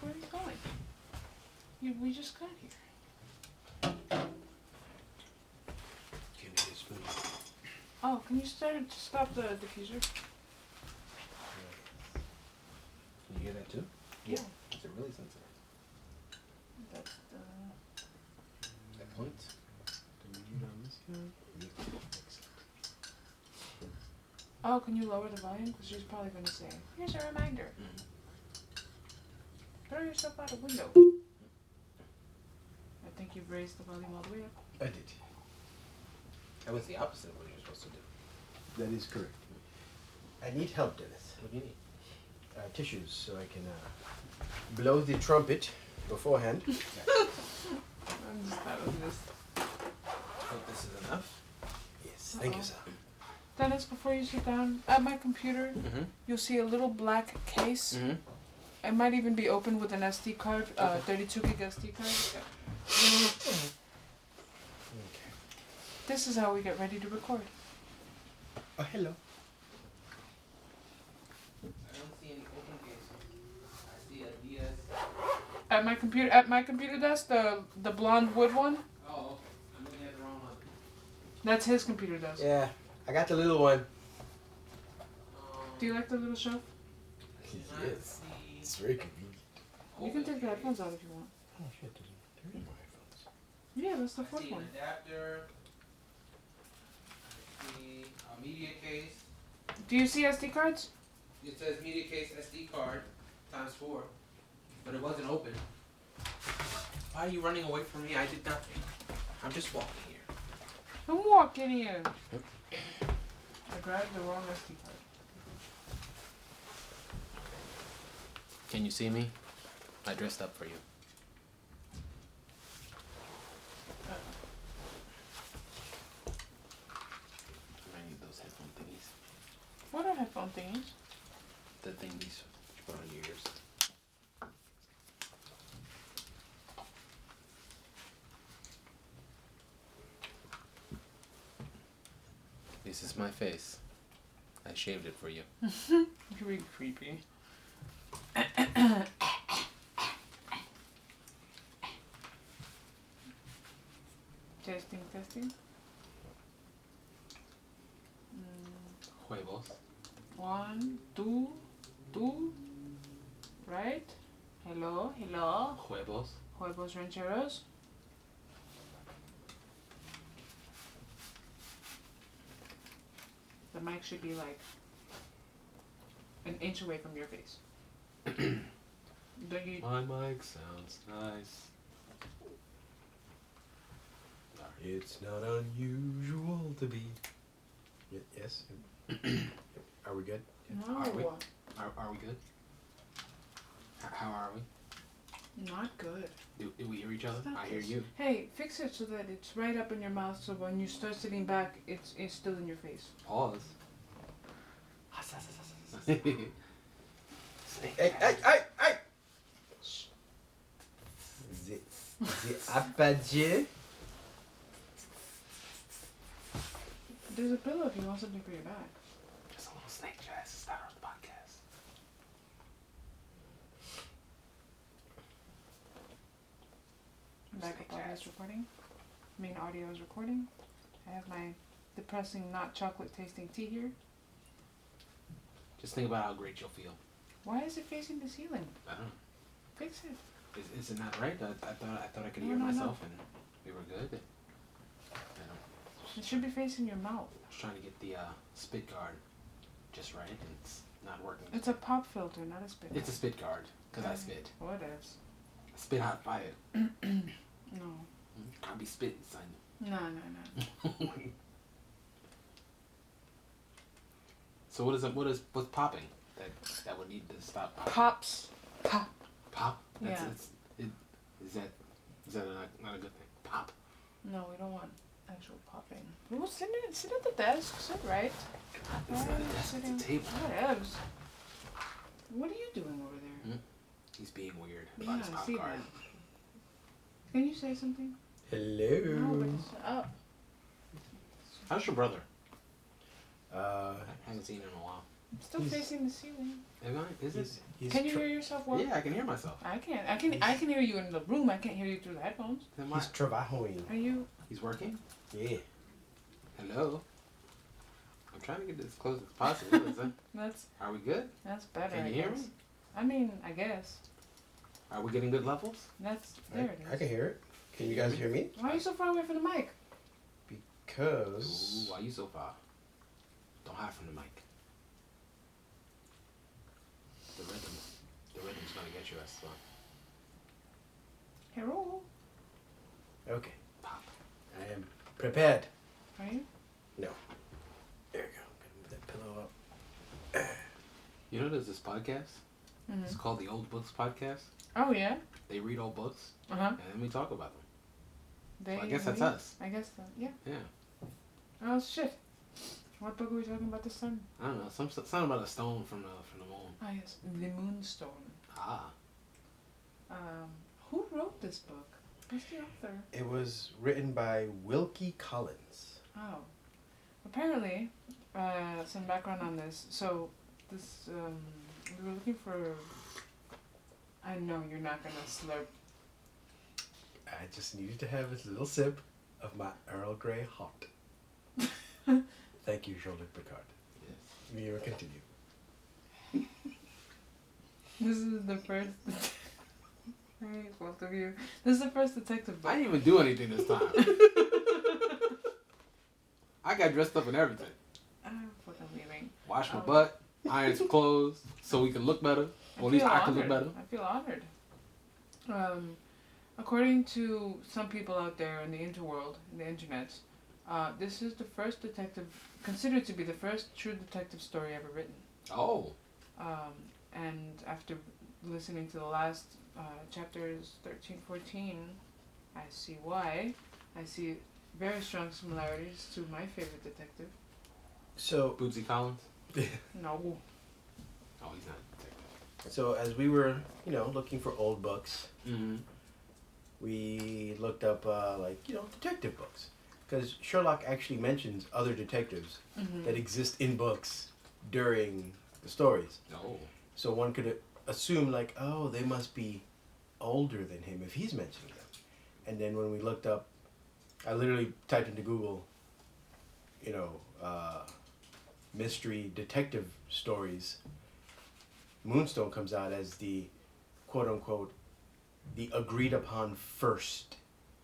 Where are you going? We just got here. Give me this food. Oh, can you stop the diffuser? Can you hear that too? Yeah. Is it really sensitive? That's the... That point? Oh, can you lower the volume? Because she's probably going to say, here's a reminder. Throw yourself out a window. I think you've raised the volume all the way up. I did. That was the opposite of what you're supposed to do. That is correct. I need help, Dennis. What do you need? Tissues, so I can blow the trumpet beforehand. I'm just out of this. Hope this is enough. Yes, thank you, sir. Dennis, before you sit down, at my computer, you'll see a little black case. It might even be open with an SD card, 32 gig SD card. Yeah. Okay. This is how we get ready to record. Oh, hello. I don't see any open cases. I see a DS. At my computer desk, the blonde wood one. Oh, okay. I'm looking at the wrong one. That's his computer desk. Yeah, I got the little one. Do you like the little shelf? Yes. It's very convenient. You can take the headphones out if you want. Oh, shit. There are no headphones. Yeah, that's the I fourth see an one. adapter. I see a media case. Do you see SD cards? It says media case SD card ×4, but it wasn't open. Why are you running away from me? I did nothing. I'm just walking here. I'm walking here. I grabbed the wrong SD card. Can you see me? I dressed up for you. I need those headphone thingies. What are headphone thingies? The thingies you put on your ears. This is my face. I shaved it for you. You're being creepy. Testing. Huevos. 1, 2, 2. Right? Hello. Huevos. Huevos rancheros. The mic should be like an inch away from your face. Don't you? My mic sounds nice. It's not unusual to be. Yes. Are we good? No. Are we? Are we good? How are we? Not good. Do we hear each other? Stop I hear this. you. Hey, fix it so that it's right up in your mouth, so when you start sitting back, it's still in your face. Pause. Hey! The appagier. There's a pillow if you want something for your back. Just a little snake jazz to start our podcast. Backup audio is recording. Main audio is recording. I have my depressing, not chocolate tasting tea here. Just think about how great you'll feel. Why is it facing the ceiling? I don't know. Fix it. Is it not right? I thought I could No, hear no, no. myself and we were good. I It should be facing your mouth. was trying to get the spit guard just right and it's not working. It's a pop filter, not a spit. It's a spit guard because I spit. What is? I spit hot fire. No. Can't be spitting, son. No. So what's popping that would need to stop popping? Pops. Pop. Pop? Yeah. Is that not a good thing? Pop. No, we don't want actual popping. Well, sit at the desk. Sit right. It's not a desk, it's a table. Whatevs. What are you doing over there? He's being weird Yeah, about his I pop see card. that. Can you say something? Hello. No, but it's up. How's your brother? Uh, I haven't seen him in a while. I'm still facing the ceiling. Am I? Is it? Can you hear yourself well? Yeah, I can hear myself. I can't. I can hear you in the room. I can't hear you through the headphones. He's trabajoing. Are you? He's working? Yeah. Hello? I'm trying to get this as close as possible. Are we good? That's better. Can you hear me? I mean, I guess. Are we getting good levels? There it is. I can hear it. Can you guys hear me? Why are you so far away from the mic? Because... Ooh, why are you so far? Don't hide from the mic. The rhythm's gonna get you, that's fun. Hello. Okay. Pop. I am prepared. Are you? No. There you go. Move that pillow up. You know there's this podcast? Mm-hmm. It's called the Old Books Podcast. Oh, yeah? They read old books, Uh-huh. and then we talk about them. So I guess that's us. I guess so, yeah. Yeah. Oh, shit. What book are we talking about this time? I don't know. Something about a stone from the moon. Ah, yes. The Moonstone. Ah. Who wrote this book? Who's the author? It was written by Wilkie Collins. Oh. Apparently, some background on this. So, this, we were looking for... I know you're not gonna slurp. I just needed to have a little sip of my Earl Grey hot. Thank you, Jean-Luc Picard. Yes. You may continue. This is the first... Hey, both of you. This is the first detective book. I didn't even do anything this time. I got dressed up and everything. I'm fucking leaving. Wash my butt, iron some clothes, so we can look better. Or at least I can look better. I feel honored. According to some people out there in the interworld, in the internet, this is the first considered to be the first true detective story ever written. Oh. And after listening to the last chapters 13, 14, I see why. I see very strong similarities to my favorite detective. So... Bootsy Collins? No. Oh, he's not a detective. So as we were, looking for old books, Mm-hmm. we looked up, detective books. Because Sherlock actually mentions other detectives that exist in books during the stories. Oh. So one could assume, they must be older than him if he's mentioning them. And then when we looked up, I literally typed into Google, mystery detective stories. Moonstone comes out as the quote-unquote the agreed upon first.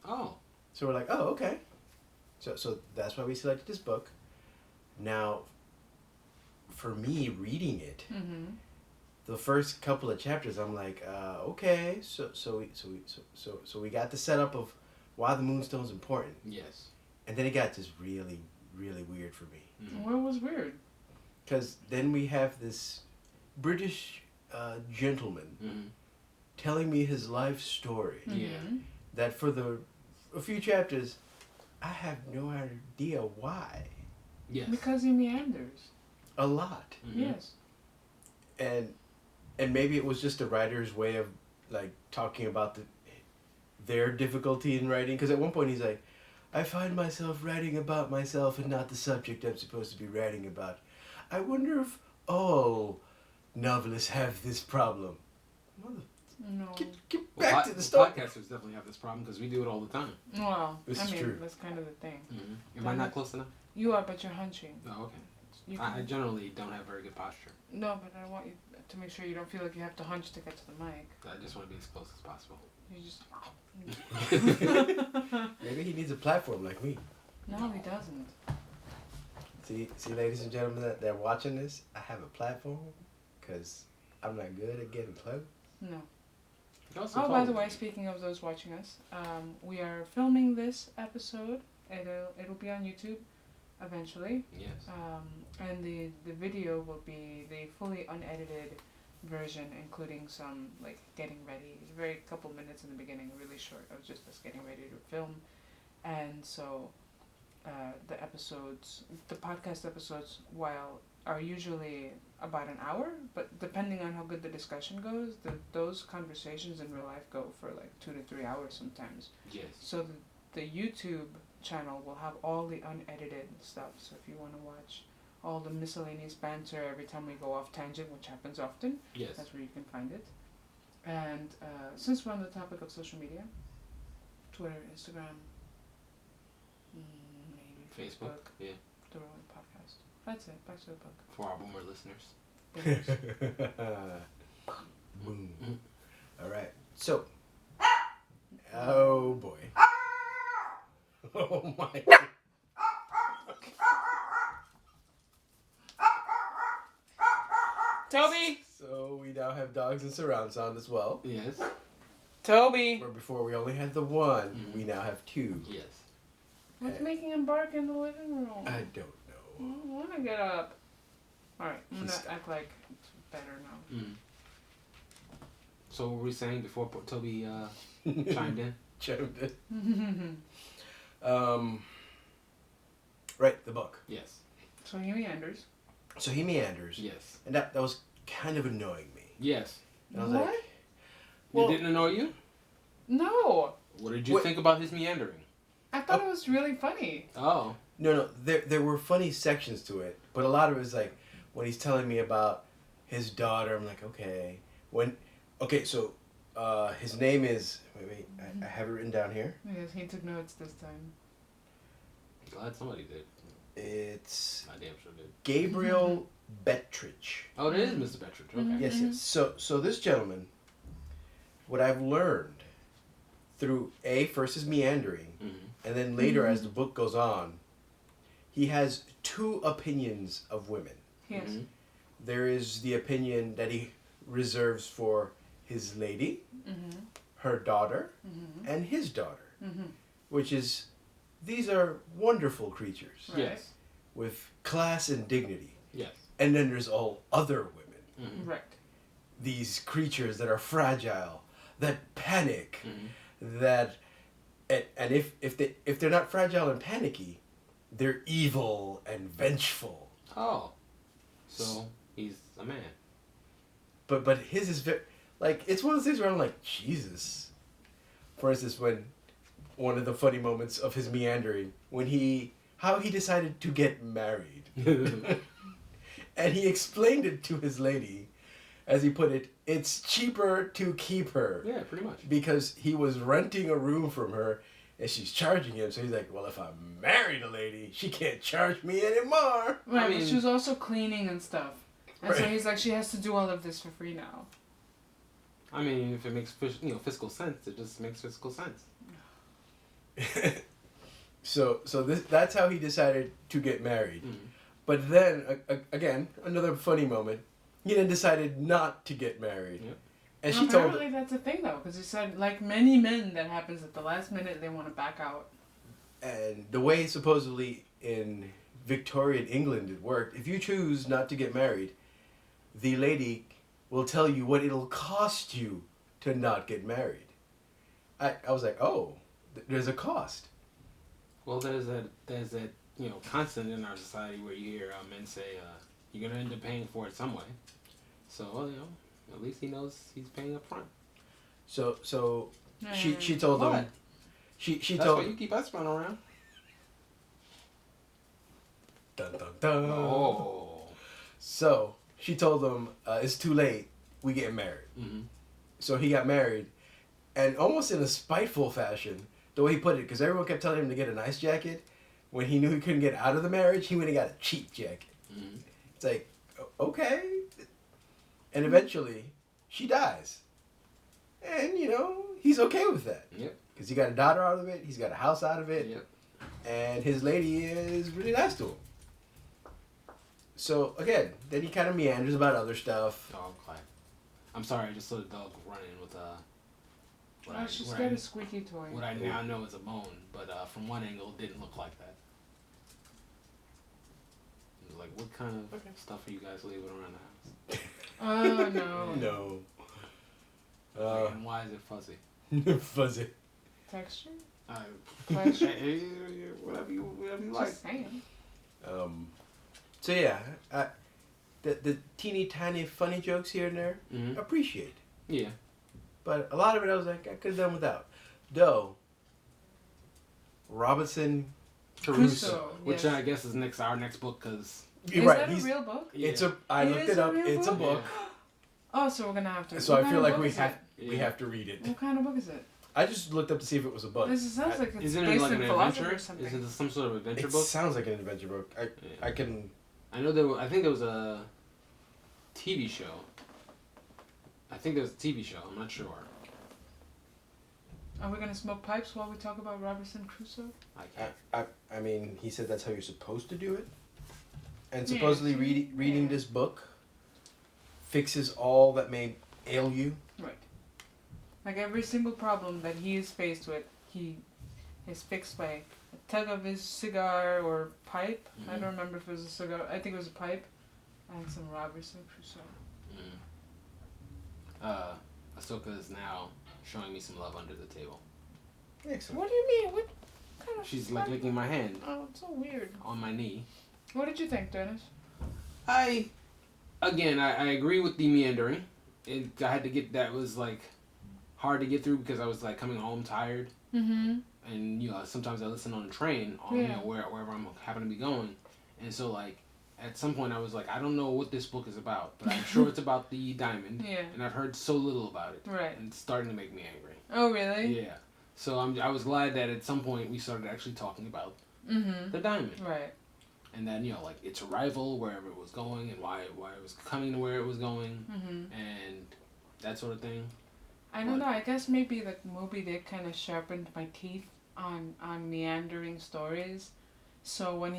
Oh. So we're like, oh, okay. So that's why we selected this book. Now, for me reading it, the first couple of chapters, I'm like, okay. So we got the setup of why the Moonstone's important. Yes. And then it got just really, really weird for me. What was weird? Because then we have this British gentleman telling me his life story. Yeah. That for a few chapters, I have no idea why. Yes. Because he meanders. A lot. Yes. And maybe it was just the writer's way of talking about their difficulty in writing. Because at one point he's like, I find myself writing about myself and not the subject I'm supposed to be writing about. I wonder if all novelists have this problem. No. Get back to the story. Podcasters definitely have this problem because we do it all the time. Well, This is true. That's kind of the thing. Am I not close enough? You are, but you're hunching. Oh, okay. I generally don't have very good posture. No, but I want you to make sure you don't feel like you have to hunch to get to the mic. I just want to be as close as possible. You just... Maybe he needs a platform like me. No, he doesn't. See, ladies and gentlemen that they're watching this, I have a platform because I'm not good at getting close. No. Also Oh, by the way, speaking of those watching us, we are filming this episode. It'll be on YouTube eventually. Yes. And the video will be the fully unedited version, including some getting ready. It's a very couple minutes in the beginning, really short. It was just us getting ready to film, and so the podcast episodes, while are usually about an hour, but depending on how good the discussion goes, those conversations in real life go for 2 to 3 hours sometimes. Yes. So the YouTube channel will have all the unedited stuff. So if you want to watch all the miscellaneous banter every time we go off tangent, which happens often. Yes. That's where you can find it. And since we're on the topic of social media, Twitter, Instagram, maybe Facebook. Yeah. the Rolling Podcast. That's it. Back to the book. For our boomer listeners. Boom. All right. So. Oh boy. Oh my. Toby! So we now have dogs and surround sound as well. Yes. Toby! Where before we only had the one, we now have two. Yes. What's making him bark in the living room? I don't I know. don't want to get up. Alright, I'm He's- gonna act like it's better now. Mm. So what were we saying before Toby chimed in? Chimed in. Right, the book. Yes. So he meanders. So he meanders, Yes. and that was kind of annoying me. Yes. And I was What? like, It well, didn't annoy you? No! What did you What- think about his meandering? I thought it was really funny. Oh. no, there were funny sections to it, but a lot of it was like when he's telling me about his daughter. I'm like, okay, so his name is wait, I have it written down here. Yes, he took notes this time. Glad somebody did. It's I damn sure did. Gabriel Bettridge. Oh, it is Mr. Bettridge. Okay. Mhm. Yes. So this gentleman, what I've learned through first his meandering, Mm-hmm. and then later as the book goes on, he has two opinions of women. Yes. Mm-hmm. There is the opinion that he reserves for his lady, Mm-hmm. her daughter, Mm-hmm. and his daughter, Mm-hmm. which is, these are wonderful creatures Right. Yes. with class and dignity. Yes. And then there's all other women, Mm-hmm. Right. these creatures that are fragile, that panic, Mm-hmm. that, and if they're not fragile and panicky, they're evil and vengeful. Oh. So he's a man. But his is very, like, it's one of those things where I'm like, Jesus. For instance, when one of the funny moments of his meandering, how he decided to get married. And he explained it to his lady, as he put it, it's cheaper to keep her. Yeah, pretty much. Because he was renting a room from her, and she's charging him. So he's like, well, if I married a lady, she can't charge me anymore. Right, I mean- but she was also cleaning and stuff. And so Right. he's like, she has to do all of this for free now. I mean, if it makes fiscal sense, it just makes fiscal sense. So that's how he decided to get married. Mm-hmm. But then, again, another funny moment, he then decided not to get married. Yep. And Well, she told him, apparently that's a thing though, because he said, like many men, that happens at the last minute, they want to back out. and the way supposedly in Victorian England it worked, if you choose not to get married, the lady will tell you what it'll cost you to not get married. I was like, oh, there's a cost. Well, there's that constant in our society where you hear men say, you're going to end up paying for it some way. So, at least he knows he's paying up front. So she told What? him, she That's told why you keep us running around. dun dun dun. Oh. So she told him, it's too late, we get married. Mm-hmm. So he got married, and almost in a spiteful fashion, the way he put it, because everyone kept telling him to get a nice jacket. When he knew he couldn't get out of the marriage, he went and got a cheap jacket. Mm-hmm. It's like, okay. And eventually, she dies. And, he's okay with that. Yep. Because he got a daughter out of it, he's got a house out of it, Yep. and his lady is really nice to him. So, again, then he kind of meanders about other stuff. Dog clap. I'm sorry, I just saw the dog running with She's got a squeaky toy. what I now know is a bone, but from one angle, it didn't look like that. It was like, what kind of stuff are you guys leaving around the house? Oh, no. No. And why is it fuzzy? Fuzzy. Texture? Flesh? Whatever you like. Just saying. So yeah, the teeny tiny funny jokes here and there, Mm-hmm. appreciate. Yeah. But a lot of it I was like, I could have done without. Though, Robinson Crusoe. Crusoe, Which yes. I guess is our next book, because You're Is right. that a He's, real book? it's Yeah. I It looked is it a up. real It's a book? book. Oh, so we're gonna have to. So what I kind feel of like book we is have it? we have to read it. What kind of book is it? I just looked up to see if it was a book. This sounds like it's Isn't it based like in an philosophy adventure? or something. Isn't it some sort of adventure It book? sounds like an adventure book. Yeah. I can. I know I think there was a TV show. I think there was a TV show. I'm not sure. Are we gonna smoke pipes while we talk about Robinson Crusoe? I can't. I mean, he said that's how you're supposed to do it. And Yeah, supposedly reading yeah. this book fixes all that may ail you. Right. Like every single problem that he is faced with, he is fixed by a tug of his cigar or pipe. I Mhm. don't remember if it was a cigar. I think it was a pipe. And some Robinson Crusoe. Ahsoka is now showing me some love under the table. Excellent. What do you mean? What kind of? She's like licking my hand Oh, it's so weird. on my knee. What did you think, Dennis? I agree with the meandering. I had to get that was like hard to get through because I was like coming home tired, Mm-hmm. and sometimes I listen on a train on wherever I'm happen to be going, and so like at some point I was like, I don't know what this book is about, but I'm sure it's about the diamond, Yeah. and I've heard so little about it, Right. and it's starting to make me angry. Oh, really? Yeah, so I was glad that at some point we started actually talking about Mm-hmm. the diamond. Right. And then like its arrival, wherever it was going, and why it was coming to where it was going, Mm-hmm. and that sort of thing. I don't know. I guess maybe like Moby Dick kind of sharpened my teeth on meandering stories. So when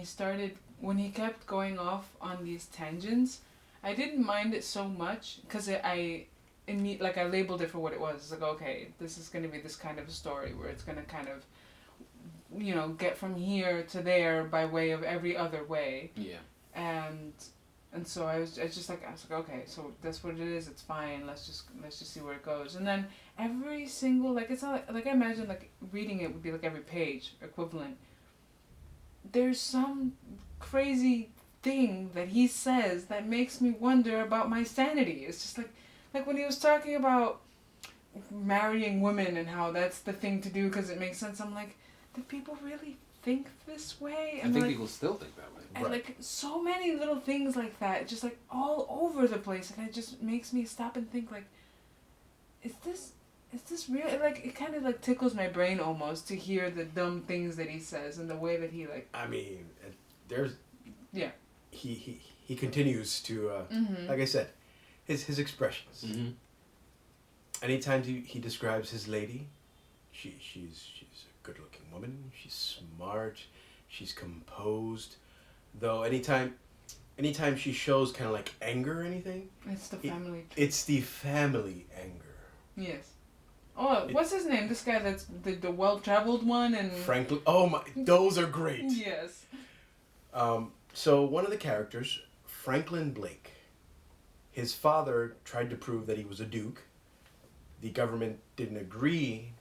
he kept going off on these tangents, I didn't mind it so much because I labeled it for what it was. It's like, okay, this is going to be this kind of a story where it's going to kind of, get from here to there by way of every other way. Yeah. And so I was like, okay, so that's what it is. It's fine. Let's just see where it goes. And then every single it's not like I imagine like reading it would be like every page equivalent. There's some crazy thing that he says that makes me wonder about my sanity. It's just like when he was talking about marrying women and how that's the thing to do because it makes sense. I'm like, do people really think this way? I think people still think that way. And Right. like so many little things like that, just like all over the place, and it just makes me stop and think like, is this real? Like it kind of like tickles my brain almost to hear the dumb things that he says and the way that he like. I mean, there's. Yeah. He continues to Mm-hmm. like I said, his expressions. Mm-hmm. Anytime he describes his lady, she's a good-looking woman. She's smart. She's composed. Though anytime she shows kind of like anger or anything, It's the family. it's the family anger. Yes. Oh, what's his name? This guy that's the well-traveled one and. Franklin. Oh my, those are great. Yes. So one of the characters, Franklin Blake, his father tried to prove that he was a duke. The government didn't agree,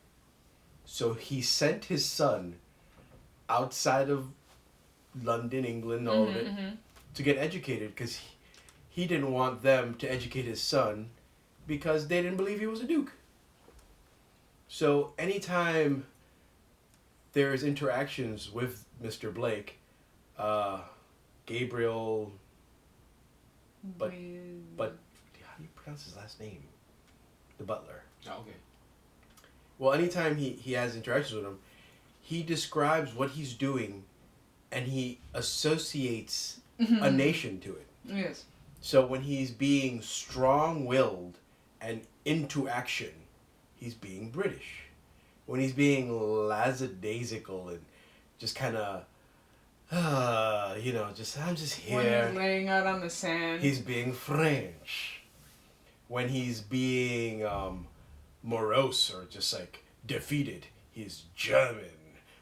so he sent his son outside of London, England, all of it, Mm-hmm. to get educated because he didn't want them to educate his son because they didn't believe he was a duke. So anytime there's interactions with Mr. Blake, Gabriel, but how do you pronounce his last name? The butler. Oh, okay. Well, anytime he has interactions with him, he describes what he's doing and he associates a nation to it. Yes. So when he's being strong-willed and into action, he's being British. When he's being lackadaisical and just kind of, I'm just here. When he's laying out on the sand. He's being French. When he's being morose or just like defeated, he's German.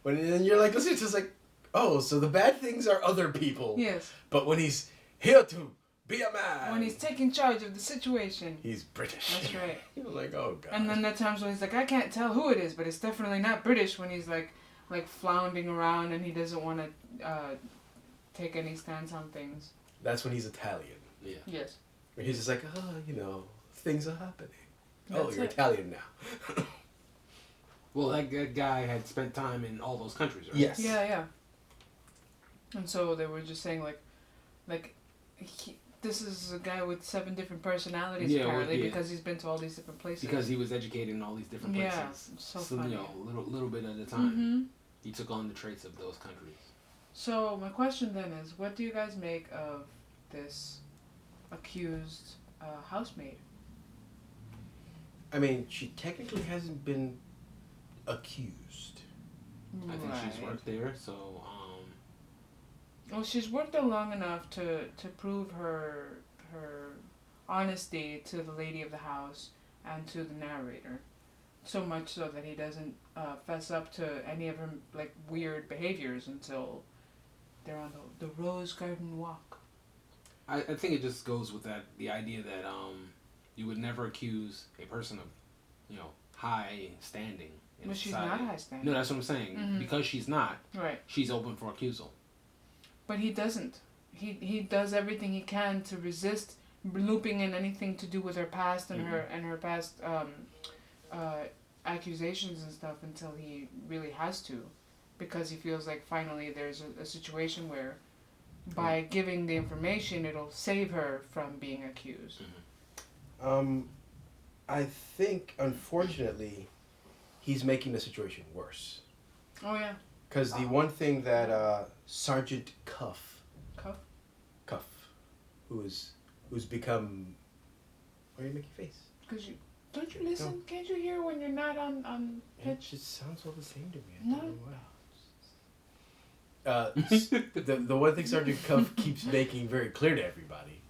And you're like, listen, it's just like, oh, so the bad things are other people. Yes. But when he's here to be a man. When he's taking charge of the situation. He's British. That's right. You're like, oh god. And then there are times when he's like, I can't tell who it is, but it's definitely not British when he's like floundering around and he doesn't want to take any stance on things. That's when he's Italian. Yeah. Yes. Where he's just like, things are happening. That's you're it. Italian now. Well, that guy had spent time in all those countries, right? Yes. Yeah, yeah. And so they were just saying like, like, this is a guy with 7 different personalities Yeah, apparently because he's been to all these different places. Because he was educated in all these different places. Yeah, so funny. You know, little bit at a time. Mm-hmm. He took on the traits of those countries. So my question then is, what do you guys make of this accused housemaid? I mean, she technically hasn't been accused. I think she's worked there, so Well, she's worked there long enough to prove her honesty to the lady of the house and to the narrator, so much so that he doesn't fess up to any of her like weird behaviors until they're on the rose garden walk. I think it just goes with the idea that you would never accuse a person of, you know, high standing in But she's society. not high standing. No, that's what I'm saying. Mhm. Because she's not, Right. she's open for accusal. But he doesn't. He does everything he can to resist looping in anything to do with her past and her past accusations and stuff until he really has to, because he feels like finally there's a situation where by giving the information it'll save her from being accused. I think unfortunately he's making the situation worse. Oh yeah. Because the one thing that Sergeant Cuff, who's become, why are you making face? Because don't you listen? No. Can't you hear when you're not on pitch? It just sounds all the same to me. I No. don't know why. The one thing Sergeant Cuff keeps making very clear to everybody,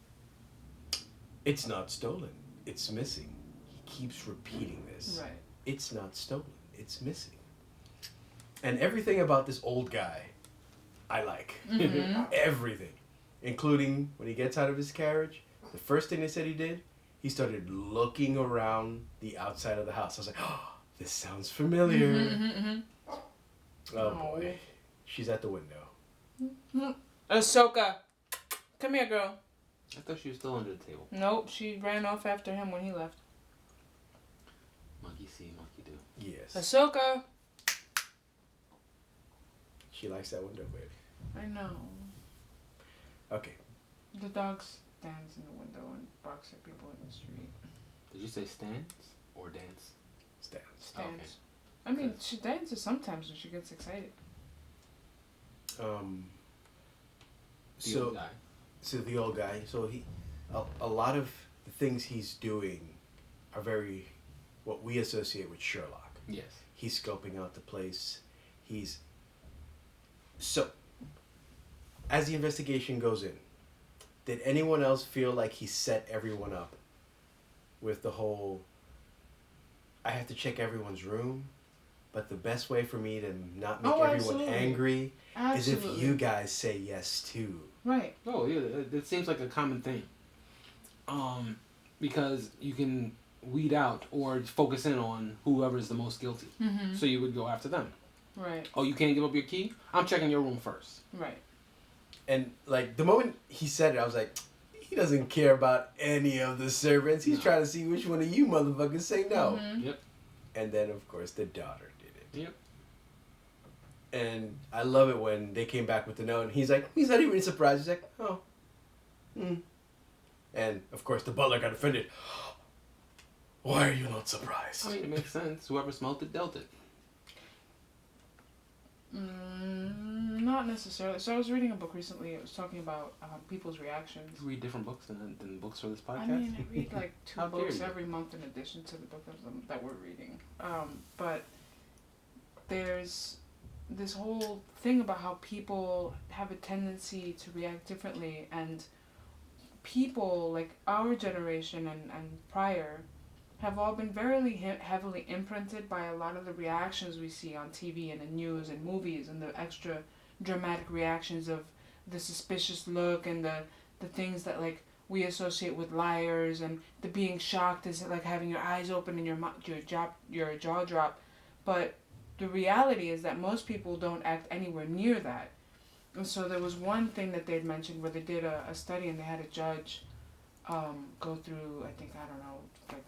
it's not stolen, it's missing. He keeps repeating this. Right. It's not stolen, it's missing. And everything about this old guy, I like. Mm-hmm. Everything. Including when he gets out of his carriage, the first thing they said he did, he started looking around the outside of the house. I was like, oh, this sounds familiar. Mm-hmm. Oh boy. She's at the window. Ahsoka, come here, girl. I thought she was still under the table. Nope, she ran off after him when he left. Monkey see, monkey do. Yes. Ahsoka. She likes that window, baby. I know. Okay. The dog stands in the window and barks at people in the street. Did you say stands or dance? Stands. Stands. Okay. I mean, she dances sometimes when she gets excited. The old guy. So the old guy. So a lot of the things he's doing are very what we associate with Sherlock. Yes. He's scoping out the place. So, as the investigation goes in, did anyone else feel like he set everyone up with the whole, I have to check everyone's room, but the best way for me to not make everyone absolutely. Angry Absolutely. is if you guys say yes too. Right. Oh yeah, it seems like a common thing. Because you can weed out or focus in on whoever's the most guilty. Mm-hmm. So you would go after them. Right. Oh, you can't give up your key? I'm checking your room first. Right. And like the moment he said it, I was like, he doesn't care about any of the servants. He's trying to see which one of you motherfuckers say no. Mm-hmm. Yep. And then of course the daughter did it. Yep. And I love it when they came back with the no, and he's not even surprised. He's like, oh, And of course the butler got offended. Why are you not surprised? I mean, it makes sense. Whoever smelt it, dealt it. Not necessarily. So I was reading a book recently. It was talking about people's reactions. You read different books than books for this podcast? I mean, I read like 2 How dare books you. every month in addition to the book of them that we're reading. But there's this whole thing about how people have a tendency to react differently, and people like our generation and prior have all been very heavily imprinted by a lot of the reactions we see on TV and in news and movies, and the extra dramatic reactions of the suspicious look and the things that like we associate with liars, and the being shocked is like having your eyes open and your jaw drop. But the reality is that most people don't act anywhere near that. And so there was one thing that they'd mentioned where they did a study, and they had a judge go through, I think, I don't know, like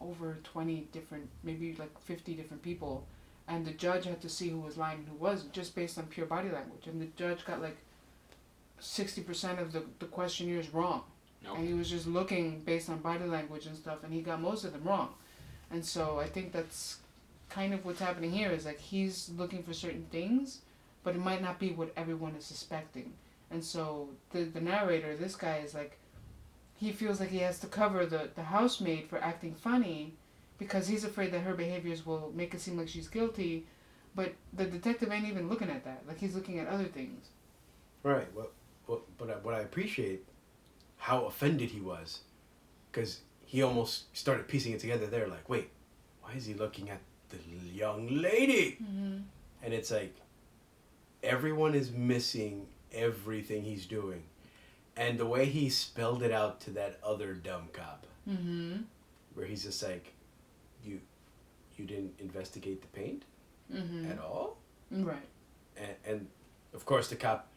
over 20 different, maybe like 50 different people, and the judge had to see who was lying and who wasn't, just based on pure body language. And the judge got like 60% of the questionnaires wrong. Nope. And he was just looking based on body language and stuff, and he got most of them wrong. And so I think that's kind of what's happening here is like he's looking for certain things, but it might not be what everyone is suspecting. And so the narrator, this guy, is like, he feels like he has to cover the housemaid for acting funny because he's afraid that her behaviors will make it seem like she's guilty, but the detective ain't even looking at that. Like, he's looking at other things. Right. But what I appreciate, how offended he was, because he almost started piecing it together there, like, wait, why is he looking at the young lady? Mm-hmm. And it's like, everyone is missing everything he's doing. And the way he spelled it out to that other dumb cop, Mm-hmm. where he's just like, you didn't investigate the paint Mm-hmm. at all? Right. And of course the cop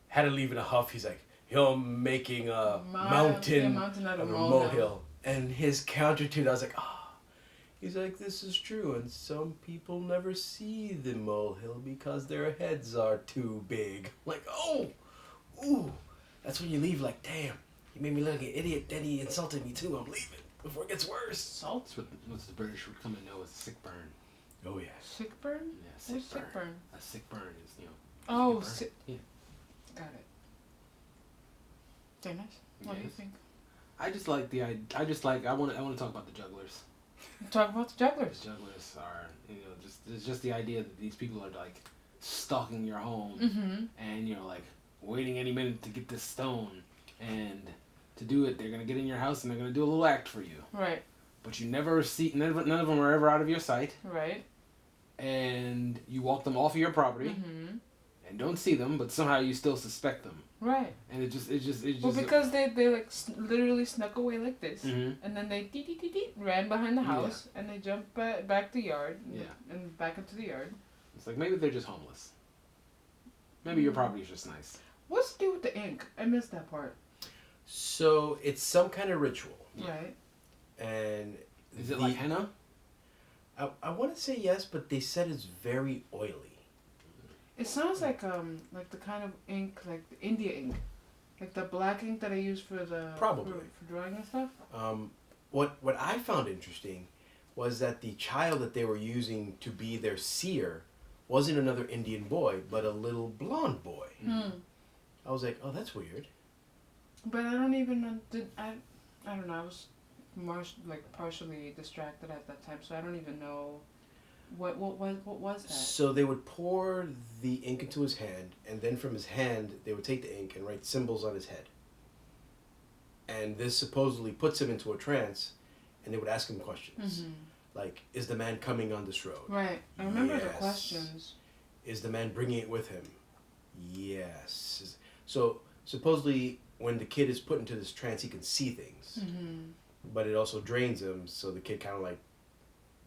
had to leave in a huff. He's like, you're making a mountain out of of a molehill. molehill. And his counter to that, I was like, he's like, this is true. And some people never see the molehill because their heads are too big. Like, ooh. That's when you leave like, damn, he made me look like an idiot. Then he insulted me too. I'm leaving before it gets worse. Salt? That's what the British would come and know as sick burn. Oh, yeah. Sick burn? Yeah, sick What's burn. sick burn? A sick burn is, Oh, burn. sick. Yeah. Got it. Dennis, what do you Yes. think? I just like I want to talk about the jugglers. Talk about the The jugglers. jugglers are, it's just the idea that these people are like stalking your home Mm-hmm. and like waiting any minute to get this stone, and to do it they're gonna get in your house and they're gonna do a little act for you. Right. But you never see none of them are ever out of your sight, Right. and you walk them off of your property Mm-hmm. and don't see them, but somehow you still suspect them. Right. And it just Well, because they like literally snuck away like this, Mhm. and then they ran behind the house, and they jumped back the yard, and back into the yard. It's like maybe they're just homeless. Maybe your property's just nice. What's to do with the ink? I missed that part. So it's some kind of ritual. Yeah. Right. And Is it like henna? I want to say yes, but they said it's very oily. It sounds like the kind of ink, like the India ink, like the black ink that I use for the Probably. for drawing and stuff. What I found interesting was that the child that they were using to be their seer wasn't another Indian boy, but a little blonde boy. Hmm. I was like, oh, that's weird. But I don't even I don't know. I was more partially distracted at that time, so I don't even know what was that. So they would pour the ink into his hand, and then from his hand they would take the ink and write symbols on his head. And this supposedly puts him into a trance, and they would ask him questions. Mm-hmm. Like, is the man coming on this road? Right. I remember the Yes. questions. Is the man bringing it with him? Yes. So supposedly when the kid is put into this trance, he can see things, Mm-hmm. but it also drains him. So the kid kind of like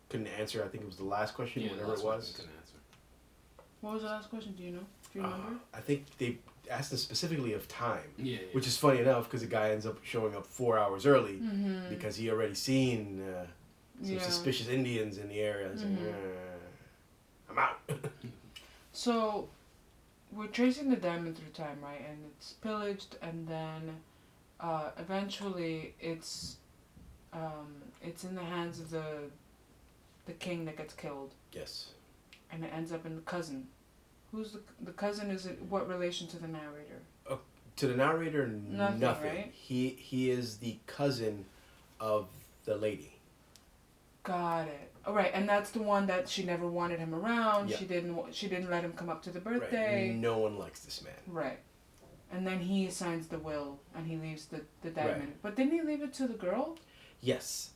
couldn't answer. I think it was the last question, whatever that's it what I was. couldn't answer. What was the last question? Do you know? Do you remember? I think they asked him specifically of time, Yeah. which is funny enough because the guy ends up showing up 4 hours early Mm-hmm. because he already seen some suspicious Indians in the area. He's like, I'm out. So, we're tracing the diamond through time, right? And it's pillaged, and then eventually it's in the hands of the king that gets killed, Yes. and it ends up in the cousin. Who's the cousin? Is it what relation to the narrator? To the narrator, Nothing, right? He is the cousin of the lady. Got it. All right, and that's the one that she never wanted him around. Yeah. She didn't let him come up to the Right. birthday. No one likes this man. Right. And then he signs the will and he leaves the diamond. Right. But didn't he leave it to the girl? Yes,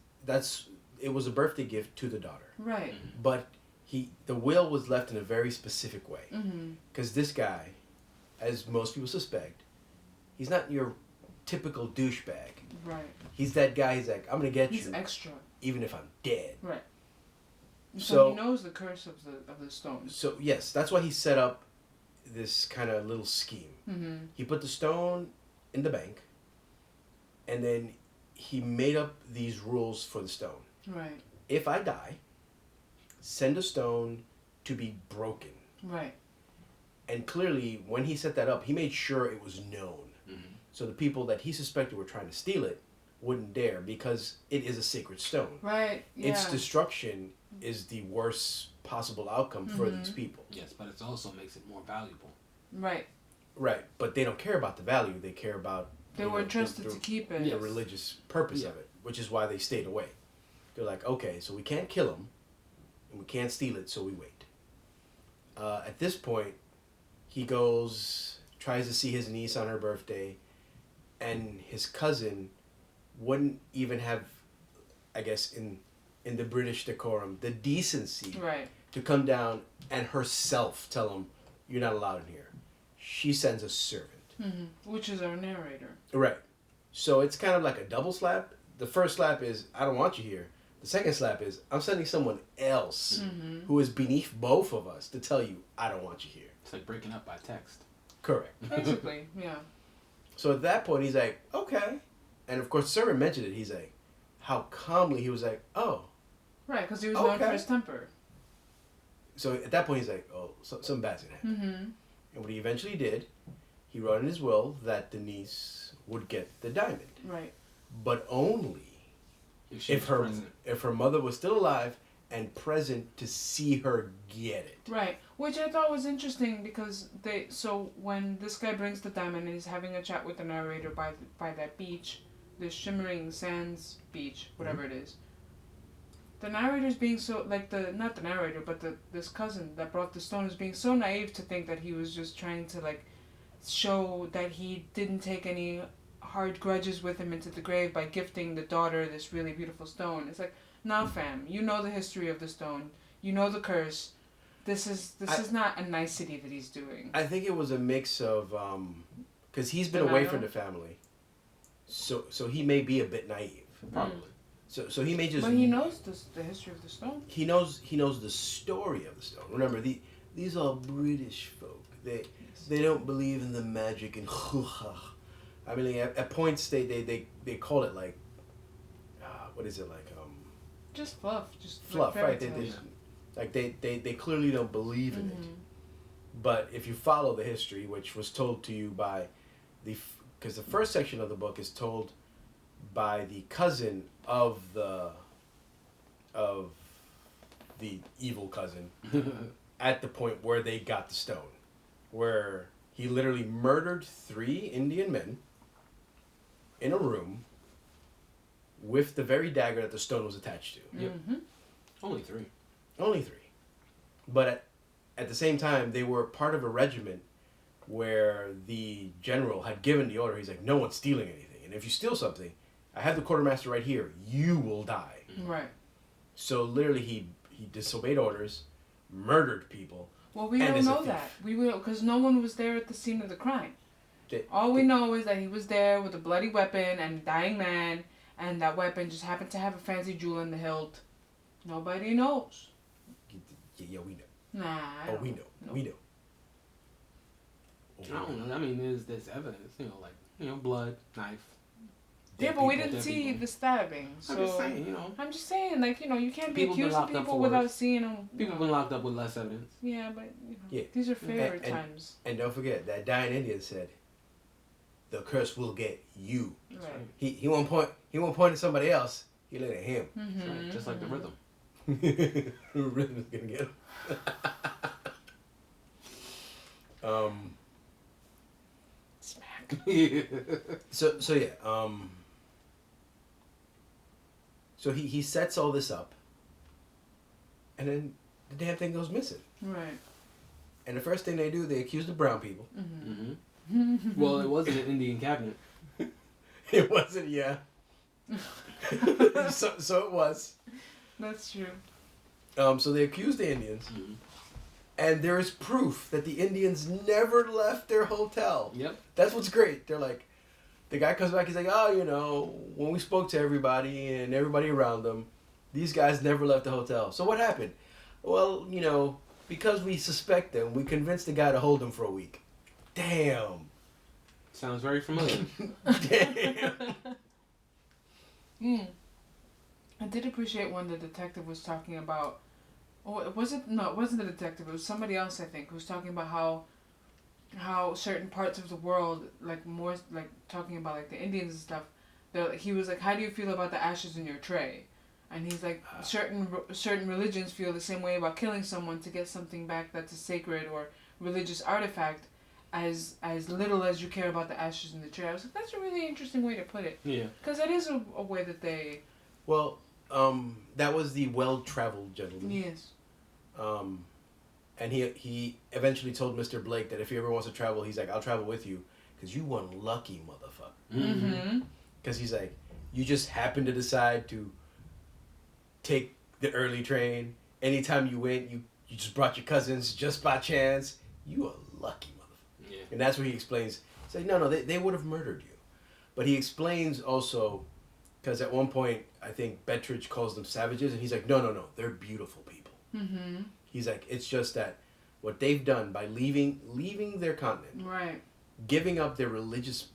it was a birthday gift to the daughter. Right. But the will was left in a very specific way. Mm-hmm. Because this guy, as most people suspect, he's not your typical douchebag. Right. He's that guy. He's like, I'm gonna get He's you, extra. even if I'm dead. Right. So So- he knows the curse of the stone. So yes, that's why he set up this kind of little scheme. Mm-hmm. He put the stone in the bank, and then he made up these rules for the stone. Right. If I die, send a stone to be broken. Right. And clearly, when he set that up, he made sure it was known. Mm-hmm. So the people that he suspected were trying to steal it wouldn't dare, because it is a sacred stone. Right. Yeah. Its destruction is the worst possible outcome for these people. Yes, but it also makes it more valuable. Right. Right, but they don't care about the value. They care about They were entrusted to keep it. the religious purpose of it, which is why they stayed away. They're like, okay, so we can't kill him, and we can't steal it, so we wait. At this point, he goes, tries to see his niece on her birthday, and his cousin wouldn't even have, I guess, in the British decorum, the decency to come down and herself tell him, you're not allowed in here. She sends a servant. Mm-hmm. Which is our narrator. Right. So it's kind of like a double slap. The first slap is, I don't want you here. The second slap is, I'm sending someone else who is beneath both of us to tell you, I don't want you here. It's like breaking up by text. Correct. Basically, yeah. So at that point, he's like, okay. And of course, the servant mentioned it. He's like, how calmly he was like, oh. Right, because he was known for his temper. So at that point, he's like, oh, something bad's going to happen. Mm-hmm. And what he eventually did, he wrote in his will that the niece would get the diamond. Right. But only if her mother was still alive and present to see her get it. Right. Which I thought was interesting because so when this guy brings the diamond and he's having a chat with the narrator by that beach, the shimmering sands beach, whatever it is. The narrator's being so, like, not the narrator, but this cousin that brought the stone is being so naive to think that he was just trying to, like, show that he didn't take any hard grudges with him into the grave by gifting the daughter this really beautiful stone. It's like, nah, fam, you know the history of the stone. You know the curse. This is not a nicety that he's doing. I think it was a mix of, because he's been away from the family. So he may be a bit naive. Probably. So he may just. But he knows the history of the stone. He knows the story of the stone. Remember, these are British folk. They don't believe in the magic and I mean, at points they call it like, what is it like? Just fluff, fluff, like right? They clearly don't believe in it. But if you follow the history, which was told to you by because the first section of the book is told by the cousin of the evil cousin at the point where they got the stone, where he literally murdered 3 Indian men in a room with the very dagger that the stone was attached to. Yep. Only 3. Only 3. But at the same time, they were part of a regiment where the general had given the order. He's like, no one's stealing anything. And if you steal something, I have the quartermaster right here. You will die. Right. So literally he disobeyed orders, murdered people. Well, we don't know that. We will, because no one was there at the scene of the crime. All we know is that he was there with a bloody weapon and a dying man, and that weapon just happened to have a fancy jewel in the hilt. Nobody knows. Yeah, we know. Nah. We know. No. We know. I don't know. I mean, there's evidence. Blood, knife. Yeah, but we didn't see the stabbing. So I'm just saying, I'm just saying, like, you can't be People been accusing locked up people for without worse. seeing them. People have been locked up with less evidence. Yeah, but Yeah. these are favorite times. And don't forget that dying Indian said, "The curse will get you." Right. He won't point. He won't point at somebody else. He look at him. Mm-hmm. Right? Just like the rhythm. The rhythm is gonna get him. Smack. So yeah. So he sets all this up, and then the damn thing goes missing. Right. And the first thing they do, they accuse the brown people. Mm-hmm. Well, it wasn't an Indian cabinet. It wasn't, yeah. so it was. That's true. So they accused the Indians, and there is proof that the Indians never left their hotel. Yep. That's what's great. They're like, the guy comes back, he's like, oh, when we spoke to everybody and everybody around them, these guys never left the hotel. So what happened? Well, because we suspect them, we convinced the guy to hold them for a week. Damn. Sounds very familiar. Damn. I did appreciate when the detective was talking about. Oh, it wasn't the detective. It was somebody else, I think, who was talking about how how certain parts of the world, like more like talking about like the Indians and stuff, he was like, how do you feel about the ashes in your tray? And he's like, certain religions feel the same way about killing someone to get something back that's a sacred or religious artifact, as little as you care about the ashes in the tray. I was like, that's a really interesting way to put it. Yeah. Because it is a way that they. Well, that was the well-traveled gentleman. Yes. And he eventually told Mr. Blake that if he ever wants to travel, he's like, I'll travel with you, because you one lucky motherfucker. Mm-hmm. Because he's like, you just happen to decide to take the early train. Anytime you went, you just brought your cousins just by chance. You a lucky motherfucker. Yeah. And that's where he explains. He's like, no, they would have murdered you. But he explains also, because at one point, I think Bettridge calls them savages, and he's like, no, they're beautiful people. Mm-hmm. He's like, it's just that what they've done by leaving their continent, Right, giving up their religious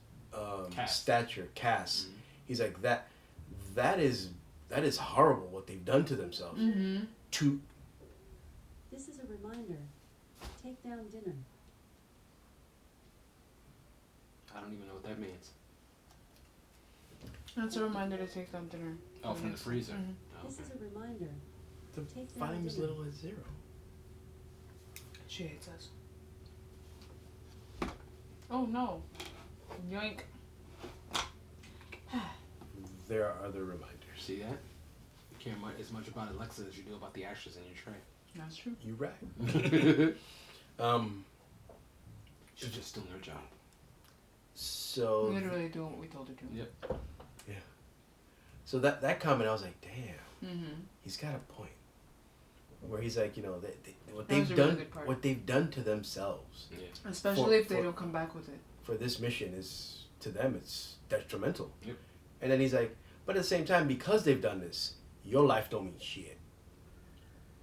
stature, caste. Mm-hmm. He's like, that is horrible what they've done to themselves. Mm-hmm. This is a reminder. Take down dinner. I don't even know what that means. That's a reminder to take down dinner. Oh, from the freezer. Mm-hmm. Oh, This okay. is a reminder. To Take down find as dinner. little as 0. She hates us. Oh no. Yoink. There are other reminders. See that? You care as much about Alexa as you do about the ashes in your That's true. You right. tray. Um. She's just doing her job. So. Literally doing what we told her to. Yep. Yeah. So that comment, I was like, damn, Mm-hmm. he's got a point. Where he's like, what That was they've a done, really good part. what they've done to themselves Yeah. Especially if they for- don't come back with it. for this mission is to them it's detrimental. Yep. And then he's like, but at the same time, because they've done this, your life don't mean shit.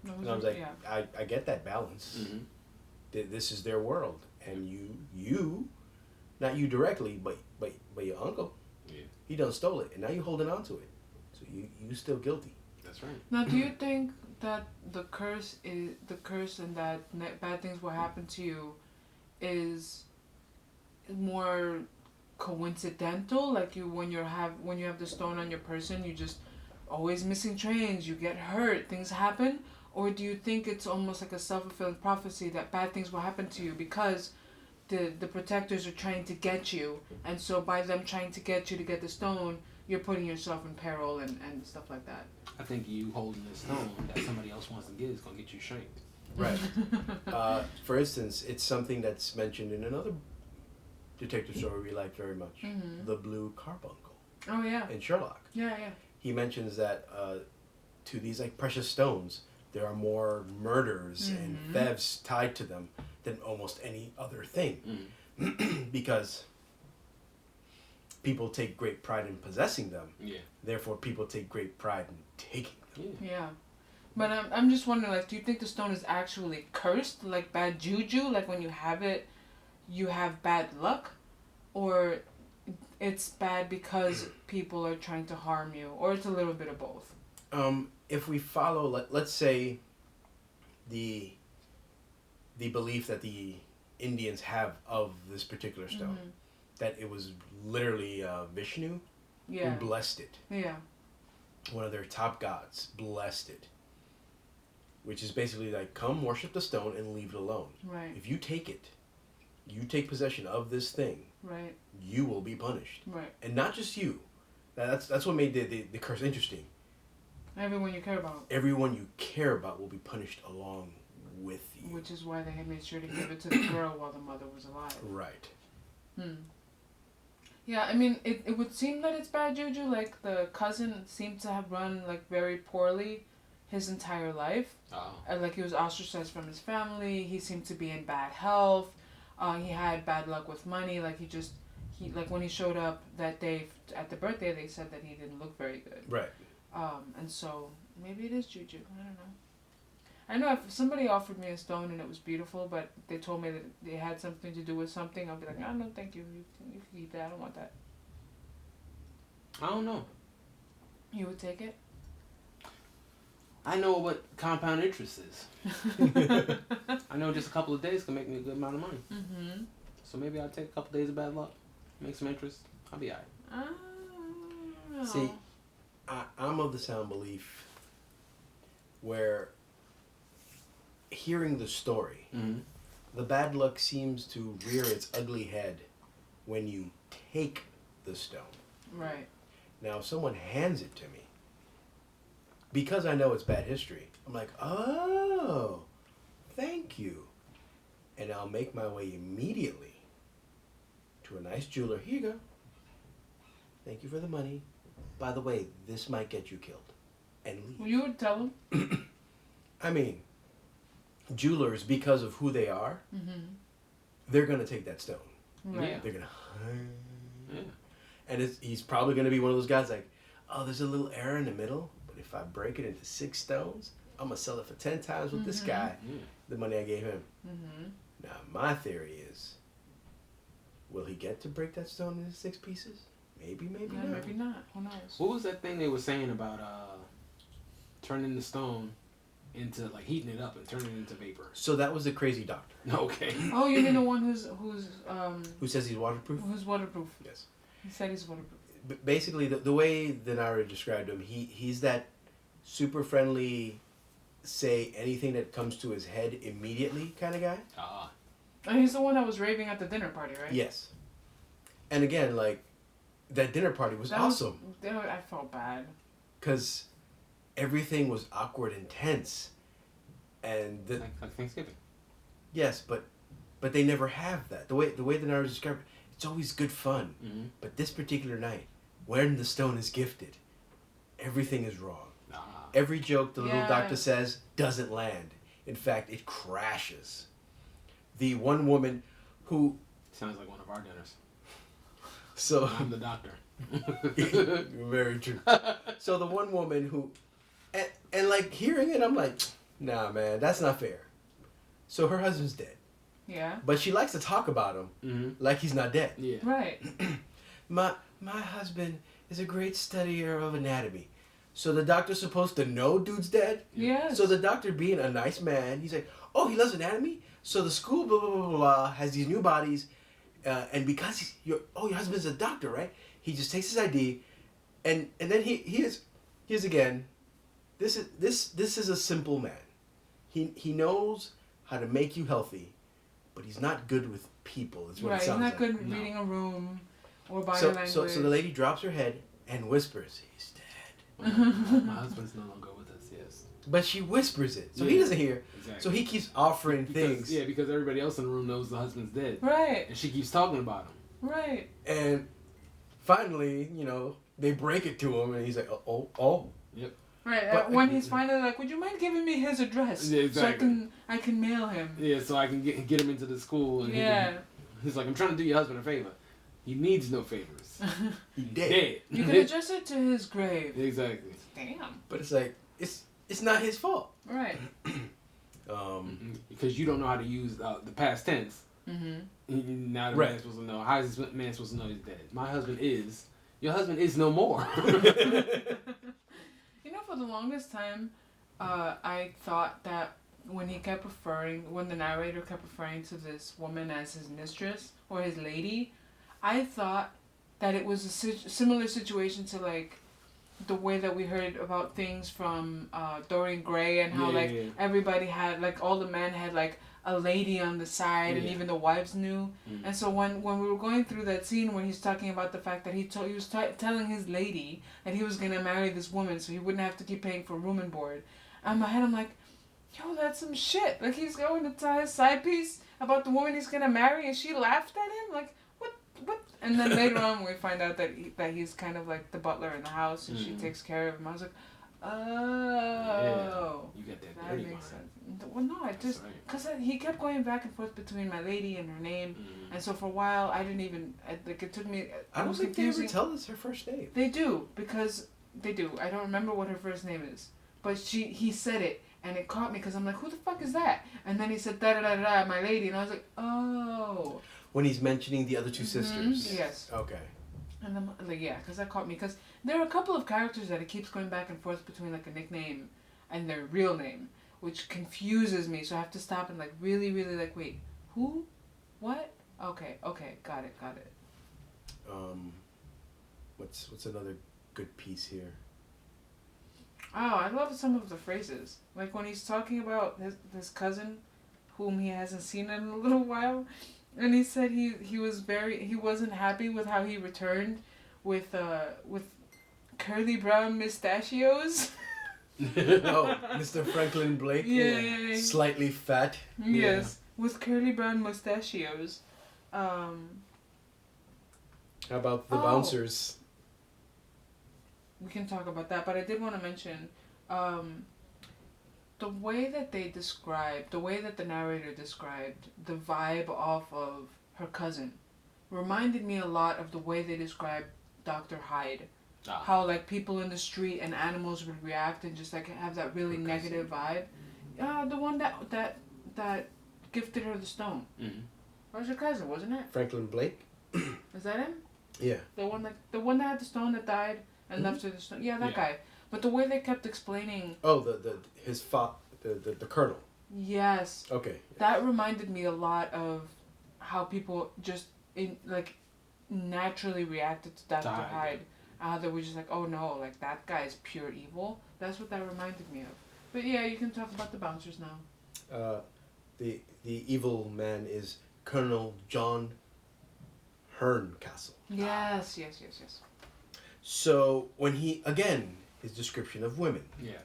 That And I was like, yeah. I get that balance. Mm-hmm. This is their world, and you, not you directly, but your uncle, Yeah. he done stole it, and now you holding on to it, so you still guilty. That's right. Now, do you think that the curse and that bad things will happen to you is more coincidental? Like when you have the stone on your person, you just always missing trains, you get hurt, things happen? Or do you think it's almost like a self-fulfilling prophecy that bad things will happen to you because the protectors are trying to get you, and so by them trying to get you to get the stone, you're putting yourself in peril and stuff like that? I think you holding the stone that somebody else wants to get is gonna get you shanked. Right. For instance, it's something that's mentioned in another detective story we like very much, Mhm. The Blue Carbuncle Oh yeah. in Sherlock. Yeah. He mentions that to these like precious stones, there are more murders and Mhm. thefts tied to them than almost any other thing, because people take great pride in possessing them. Yeah. Therefore, people take great pride in taking them. Yeah. Yeah. But I'm just wondering, like, do you think the stone is actually cursed, like bad juju, like when you have it, you have bad luck, or it's bad because people are trying to harm you, or it's a little bit of both? If we follow, let's say, the belief that the Indians have of this particular stone, Mhm. that it was literally Vishnu Yeah. who blessed it. Yeah. One of their top gods blessed it, which is basically like, come worship the stone and leave it alone. Right. If you take it, you take possession of this thing, Right. you will be punished, Right. and not just you. That's what made the curse interesting. Everyone you care about. Everyone you care about will be punished along with you. Which is why they had made sure to give it to the girl while the mother was alive. Right. Yeah, I mean, it would seem that it's bad juju. Like, the cousin seemed to have run, like, very poorly his entire life. Oh. Like, he was ostracized from his family. He seemed to be in bad health. He had bad luck with money. Like, like, when he showed up that day at the birthday, they said that he didn't look very good. Right. And so, maybe it is juju. I don't know. I know if somebody offered me a stone and it was beautiful, but they told me that they had something to do with something, I'll be like, oh, no, thank you. You can keep that. I don't want that. I don't know. You would take it? I know what compound interest is. I know just a couple of days can make me a good amount of money. Mm-hmm. So maybe I'll take a couple days of bad luck, make some interest. I'll be alright. Oh. See, I'm of the sound belief where hearing the story, Mm-hmm. the bad luck seems to rear its ugly head when you take the stone. Right. Now, if someone hands it to me, because I know it's bad history, I'm like, oh, thank you. And I'll make my way immediately to a nice jeweler. Here you go. Thank you for the money. By the way, this might get you killed. And leave. You would tell him. I mean, jewelers, because of who they are, Mm-hmm. they're going to take that stone. Right. Yeah. They're going to... Yeah. And he's probably going to be one of those guys like, oh, there's a little error in the middle, but if I break it into 6 stones, I'm going to sell it for 10 times with this guy, the money I gave him. Mm-hmm. Now, my theory is, will he get to break that stone into 6 pieces? Maybe, maybe Yeah, not. maybe not. Who knows? What was that thing they were saying about turning the stone into, like, heating it up and turning it into vapor? So that was the crazy doctor. Okay. Oh, you mean the one who's Who says he's waterproof? waterproof? Yes. He said he's waterproof. Basically, the way the narrator described him, he's that super friendly, say anything that comes to his head immediately kind of guy. Ah. And he's the one that was raving at the dinner party, right? Yes. And again, like, that dinner party was awesome. I felt bad. Because everything was awkward and tense. And Like Thanksgiving. yes, but they never have that. The way the narrator described it, it's always good fun. Mm-hmm. But this particular night, when the stone is gifted, everything is wrong. Ah. Every joke the little Yeah. doctor says doesn't land. In fact, it crashes. The one woman who... Sounds like one of our dinners. So... I'm the doctor. Very true. So the one woman who... And like, hearing it, I'm like, nah, man, that's not fair. So her husband's dead. Yeah. But she likes to talk about him Mm-hmm. like he's not dead. Yeah. Right. My husband is a great studier of anatomy. So the doctor's supposed to know dude's dead? Yes. So the doctor, being a nice man, he's like, oh, he loves anatomy? So the school, blah, blah, blah, blah, blah, has these new bodies, and because your husband's a doctor, right? He just takes his ID, and then here's again, this is a simple man. He knows how to make you healthy, but he's not good with people, is what Right. it He's sounds not like. good No. reading a room or body So language. so the lady drops her head and whispers, he's dead. My husband's no longer with us, yes. But she whispers it, so he Yeah. doesn't hear. Exactly. So he keeps offering things. Yeah, because everybody else in the room knows the husband's dead. Right. And she keeps talking about him. Right. And finally, they break it to him, and he's like, oh. Right. But- When he's finally like, would you mind giving me his address Yeah, exactly. so I can mail him? Yeah, so I can get him into the school. And Yeah. he's like, I'm trying to do your husband a favor. He needs no favors. He dead. Dead. You can address it to his grave. Exactly. Damn. But it's like, it's not his fault. Right. Because you don't know how to use the past tense. Mm-hmm. Now the Right. man's supposed to know. How is this man supposed to know he's dead? My husband is. Your husband is no more. You know, for the longest time, I thought that when the narrator kept referring to this woman as his mistress or his lady, I thought that it was a similar situation to like the way that we heard about things from Dorian Gray and how Yeah. everybody had like all the men had like a lady on the side and Yeah. even the wives knew. Mm. And so when we were going through that scene when he's talking about the fact that he was telling his lady that he was gonna marry this woman so he wouldn't have to keep paying for room and board, in my head I'm like, yo, that's some shit. Like he's going to tell his side piece about the woman he's gonna marry and she laughed at him like what. And then later on we find out that he's kind of like the butler in the house and she takes care of him. I was like, oh. You got that That dirty makes mind. sense. Well, no, I just That's right. because he kept going back and forth between my lady and her name, and so for a while I didn't even like it took me. I it don't was think they ever confusing. tell us her first name. They do because they do. I don't remember what her first name is, but he said it and it caught me because I'm like, who the fuck is that? And then he said da da da da, my lady, and I was like, oh. When he's mentioning the other two sisters. Yes. Okay. And I'm like, yeah, because that caught me. Because there are a couple of characters that it keeps going back and forth between like a nickname and their real name, which confuses me. So I have to stop and like really, really like, wait, who? What? Okay, got it. What's another good piece here? Oh, I love some of the phrases. Like when he's talking about his cousin, whom he hasn't seen in a little while, and he said he wasn't happy with how he returned with curly brown mustachios. Oh, Mr. Franklin Blake. Yeah. Slightly fat. Yes, with curly brown mustachios. How about the Oh. bouncers? We can talk about that, but I did want to mention the way that the narrator described the vibe off of her cousin reminded me a lot of the way they described Dr. Hyde. Ah. How like people in the street and animals would react and just like have that really negative vibe. The one that gifted her the stone. Mm-hmm. That was her cousin, wasn't it? Franklin Blake. Is that him? Yeah. The one that had the stone that died and left her the stone. Yeah, that guy. But the way they kept explaining. Oh, the colonel. Yes. Okay. That reminded me a lot of how people just naturally reacted to Dr. Hyde. They were just like, oh no, like that guy is pure evil. That's what that reminded me of. But yeah, you can talk about the bouncers now. The evil man is Colonel John Herncastle. Yes. So when his description of women. Yeah.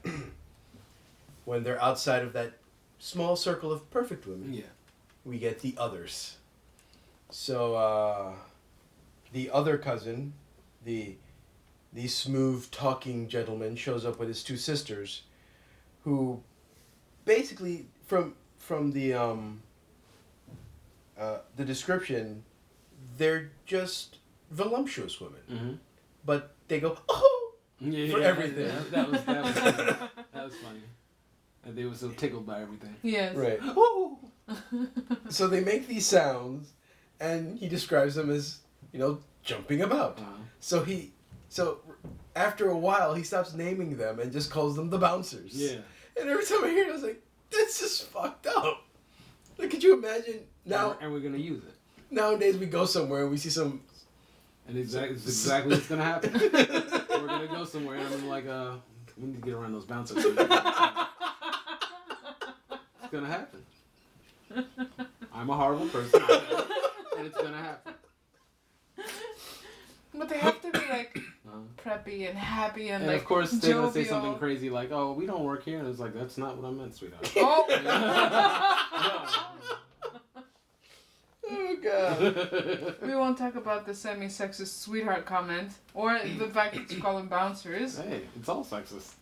When they're outside of that small circle of perfect women. Yeah. We get the others. So the other cousin, the smooth talking gentleman, shows up with his two sisters, who basically from the description, they're just voluptuous women. Mm-hmm. But they go, oh, for everything. That was funny. That was funny. And they were so tickled by everything. Yes. Right. Oh. So they make these sounds, and he describes them as, jumping about. Uh-huh. So after a while, he stops naming them and just calls them the bouncers. Yeah. And every time I hear it, I was like, this is fucked up. Like, could you imagine now? And we're gonna use it. Nowadays, we go somewhere and we see some. And it's exactly what's gonna happen. We're gonna go somewhere and I'm like, we need to get around those bouncers. It's gonna happen. I'm a horrible person, and it's gonna happen. But they have to be like preppy and happy and like of course they're jovial. gonna say something crazy like, "Oh, we don't work here," and it's like, "That's not what I meant, sweetheart." Oh God. We won't talk about the semi-sexist sweetheart comment or the fact that you call them bouncers. Hey, it's all sexist.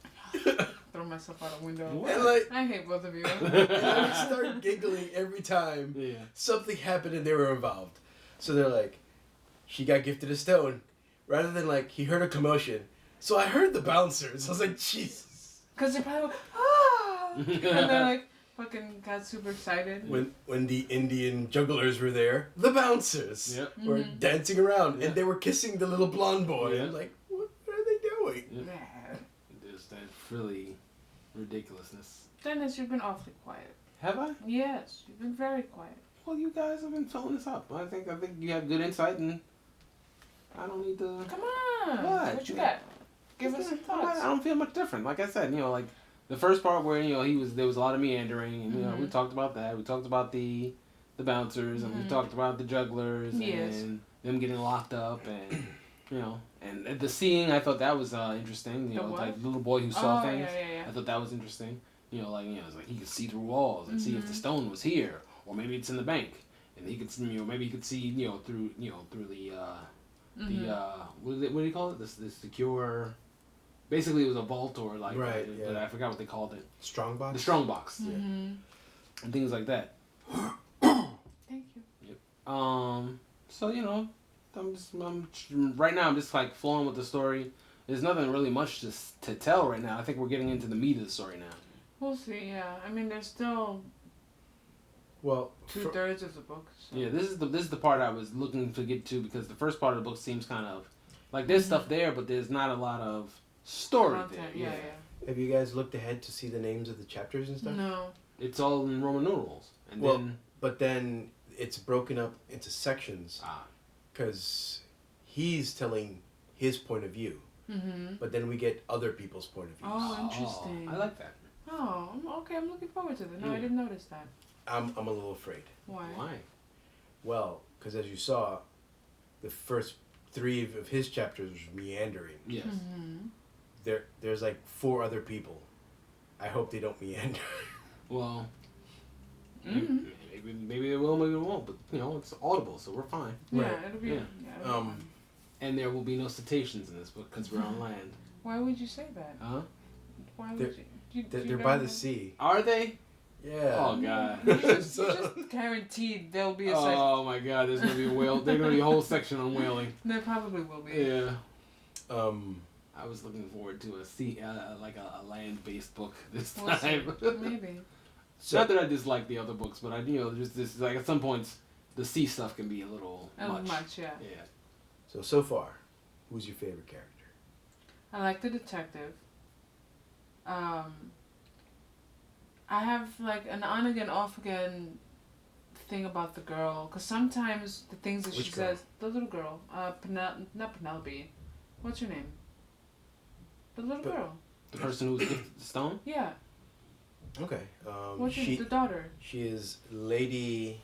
Throw myself out a window. And like, I hate both of you. and I would start giggling every time something happened and they were involved. So they're like, she got gifted a stone. Rather than like, he heard a commotion. So I heard the bouncers. I was like, Jesus. Because they probably went, ah! And they're like, fucking got super excited. When the Indian jugglers were there, the bouncers were dancing around and they were kissing the little blonde boy. Yeah. I'm like, what are they doing? Yeah. There's that really ridiculousness. Dennis, you've been awfully quiet. Have I? Yes, you've been very quiet. Well, you guys have been filling this up. I think you have good insight, and I don't need to. Come on. What? You got? Give us some thoughts. I don't feel much different. Like I said, like the first part where there was a lot of meandering, and we talked about that. We talked about the bouncers, and we talked about the jugglers, and them getting locked up, and and the seeing. I thought that was interesting. Like the little boy who saw things. Yeah. I thought that was interesting. It's like he could see through walls and see if the stone was here, or maybe it's in the bank, and he could, maybe he could see, through the what do you call it? This secure. Basically, it was a vault or like, but I forgot what they called it. Strong box. The strong box, Mm-hmm. and things like that. Thank you. Yep. So right now I'm just like flowing with the story. There's nothing really much to tell right now. I think we're getting into the meat of the story now. We'll see. Yeah, I mean, there's still 2/3 of the book. So. Yeah, this is the part I was looking to get to, because the first part of the book seems kind of like there's stuff there, but there's not a lot of story Content. there. Yeah. Have you guys looked ahead to see the names of the chapters and stuff? No. It's all in Roman numerals, and But then it's broken up into sections Ah. because he's telling his point of view, but then we get other people's point of view. Oh, interesting. I like that. Oh, okay. I'm looking forward to that. No, I didn't notice that. I'm a little afraid. Why? Well, because as you saw, the first 3 of his chapters was meandering. Yes. There's like 4 other people. I hope they don't meander. Well, maybe they will, maybe they won't. But it's audible, so we're fine. Yeah, Right. it'll be. Yeah. Yeah, it'll be fun. And there will be no cetaceans in this book because we're on land. Why would you say that? Huh? Why would you? They're by the sea. Are they? Yeah. Oh God. You just guaranteed there'll be a section. Oh my God, there's gonna be a whale. There's gonna be a whole section on whaling. There probably will be. Yeah. I was looking forward to a sea, like a land-based book this We'll see. time. Maybe. So, Not that I dislike the other books, but just this like at some points the sea stuff can be a little much. Yeah. Yeah. So far, who's your favorite character? I like the detective. I have like an on again, off again thing about the girl, because sometimes the things that Which she girl? says, the little girl, not Penelope, what's her name? The little But- girl. The person who's gifted the stone. Yeah. Okay. What's her, the daughter? She is Lady.